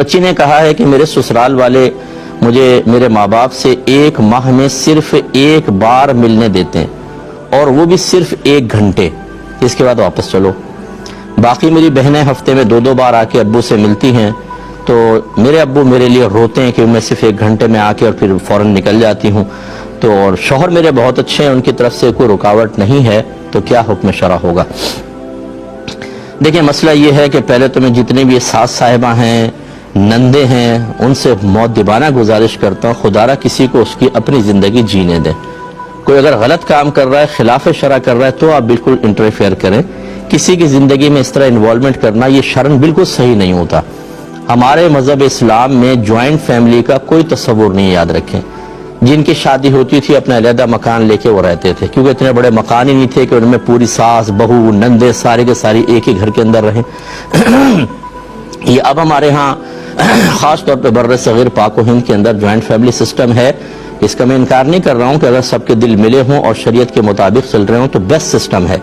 بچی نے کہا ہے کہ میرے سسرال والے مجھے میرے ماں باپ سے 1 ماہ میں صرف 1 بار ملنے دیتے ہیں، اور وہ بھی صرف 1 گھنٹے، اس کے بعد واپس چلو۔ باقی میری بہنیں ہفتے میں 2 بار آ کے ابو سے ملتی ہیں، تو میرے ابو میرے لیے روتے ہیں کہ میں صرف 1 گھنٹے میں آ کے اور پھر فوراً نکل جاتی ہوں۔ تو اور شوہر میرے بہت اچھے ہیں، ان کی طرف سے کوئی رکاوٹ نہیں ہے، تو کیا حکم شرع ہوگا؟ دیکھیں، مسئلہ یہ ہے کہ پہلے تو میں جتنے بھی ساس صاحبہ ہیں، نندے ہیں، ان سے مؤدبانہ گزارش کرتا ہوں، خدا را کسی کو اس کی اپنی زندگی جینے دیں۔ کوئی اگر غلط کام کر رہا ہے، خلاف شرع کر رہا ہے، تو آپ بالکل انٹرفیئر کریں۔ کسی کی زندگی میں اس طرح انوالومنٹ کرنا یہ شرعاً بالکل صحیح نہیں ہوتا۔ ہمارے مذہب اسلام میں جوائنٹ فیملی کا کوئی تصور نہیں، یاد رکھیں۔ جن کی شادی ہوتی تھی اپنا علیحدہ مکان لے کے وہ رہتے تھے، کیونکہ اتنے بڑے مکان ہی نہیں تھے کہ ان میں پوری ساس بہو نندے سارے کے ساری ایک ہی گھر کے اندر رہیں۔ یہ اب ہمارے ہاں خاص طور پہ بر صغیر پاک و ہند کے اندر جوائنٹ فیملی سسٹم ہے۔ اس کا میں انکار نہیں کر رہا ہوں کہ اگر سب کے دل ملے ہوں اور شریعت کے مطابق چل رہے ہوں تو بیسٹ سسٹم ہے،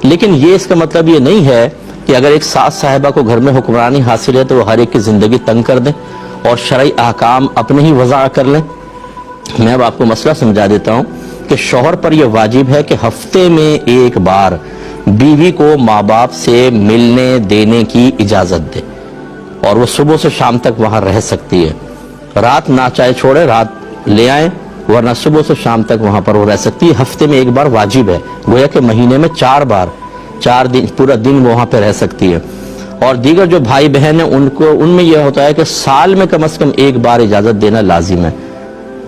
لیکن یہ اس کا مطلب یہ نہیں ہے کہ اگر ایک ساس صاحبہ کو گھر میں حکمرانی حاصل ہے تو وہ ہر ایک کی زندگی تنگ کر دیں اور شرعی احکام اپنے ہی وضع کر لیں۔ میں اب آپ کو مسئلہ سمجھا دیتا ہوں کہ شوہر پر یہ واجب ہے کہ ہفتے میں 1 بار بیوی کو ماں باپ سے ملنے دینے کی اجازت دے، اور وہ صبح سے شام تک وہاں رہ سکتی ہے۔ رات نہ چاہے چھوڑے، رات لے آئیں، ورنہ صبح سے شام تک وہاں پر وہ رہ سکتی ہے۔ ہفتے میں 1 بار واجب ہے، گویا کہ مہینے میں 4 بار، 4 دن پورا دن وہاں پہ رہ سکتی ہے۔ اور دیگر جو بھائی بہن ہیں ان میں یہ ہوتا ہے کہ سال میں کم از کم 1 بار اجازت دینا لازم ہے۔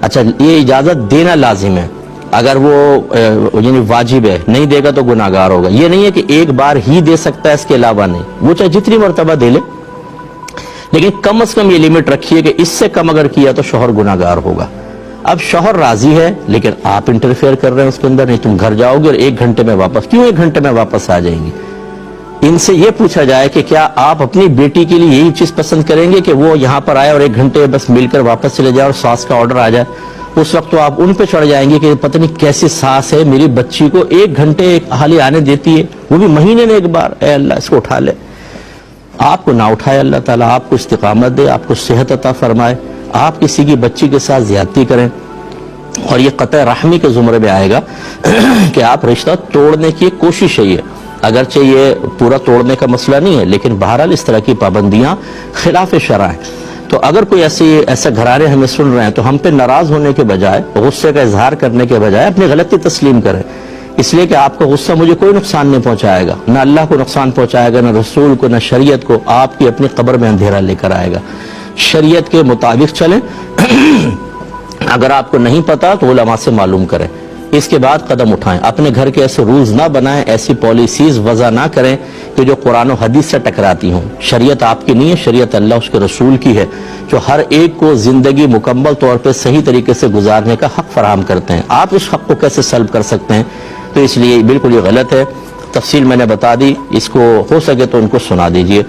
اچھا، یہ اجازت دینا لازم ہے، اگر وہ یعنی واجب ہے، نہیں دے گا تو گناہگار ہوگا۔ یہ نہیں ہے کہ 1 بار ہی دے سکتا ہے، اس کے علاوہ نہیں، وہ چاہے جتنی مرتبہ دے لے، لیکن کم از کم یہ لمٹ رکھیے کہ اس سے کم اگر کیا تو شوہر گناہگار ہوگا۔ اب شوہر راضی ہے لیکن آپ انٹرفیئر کر رہے ہیں اس کے اندر، نہیں تم گھر جاؤ گے اور 1 گھنٹے میں واپس، کیوں 1 گھنٹے میں واپس آ جائیں گی؟ ان سے یہ پوچھا جائے کہ کیا آپ اپنی بیٹی کے لیے یہی چیز پسند کریں گے کہ وہ یہاں پر آئے اور 1 گھنٹے بس مل کر واپس چلے جائے اور ساس کا آرڈر آ جائے؟ اس وقت تو آپ ان پہ چڑھ جائیں گے کہ پتہ نہیں کیسی ساس ہے، میری بچی کو 1 گھنٹے حالی آنے دیتی ہے، وہ بھی مہینے میں 1 بار، اے اللہ اس کو اٹھا لے۔ آپ کو نہ اٹھائے اللہ تعالیٰ، آپ کو استقامت دے، آپ کو صحت عطا فرمائے۔ آپ کسی کی بچی کے ساتھ زیادتی کریں اور یہ قطع رحمی کے زمرے میں آئے گا کہ آپ رشتہ توڑنے کی کوشش ہے۔ یہ اگرچہ یہ پورا توڑنے کا مسئلہ نہیں ہے، لیکن بہرحال اس طرح کی پابندیاں خلاف شرع ہیں۔ تو اگر کوئی ایسے گھرانے ہمیں سن رہے ہیں تو ہم پہ ناراض ہونے کے بجائے، غصے کا اظہار کرنے کے بجائے اپنی غلطی تسلیم کریں، اس لیے کہ آپ کا غصہ مجھے کوئی نقصان نہیں پہنچائے گا، نہ اللہ کو نقصان پہنچائے گا، نہ رسول کو، نہ شریعت کو، آپ کی اپنی قبر میں اندھیرا لے کر آئے گا۔ شریعت کے مطابق چلیں، اگر آپ کو نہیں پتا تو علماء سے معلوم کریں، اس کے بعد قدم اٹھائیں۔ اپنے گھر کے ایسے رولز نہ بنائیں، ایسی پالیسیز وضع نہ کریں کہ جو قرآن و حدیث سے ٹکراتی ہوں۔ شریعت آپ کی نہیں ہے، شریعت اللہ اس کے رسول کی ہے، جو ہر ایک کو زندگی مکمل طور پہ صحیح طریقے سے گزارنے کا حق فراہم کرتے ہیں۔ آپ اس حق کو کیسے سلب کر سکتے ہیں؟ تو اس لیے بالکل یہ غلط ہے۔ تفصیل میں نے بتا دی، اس کو ہو سکے تو ان کو سنا دیجئے۔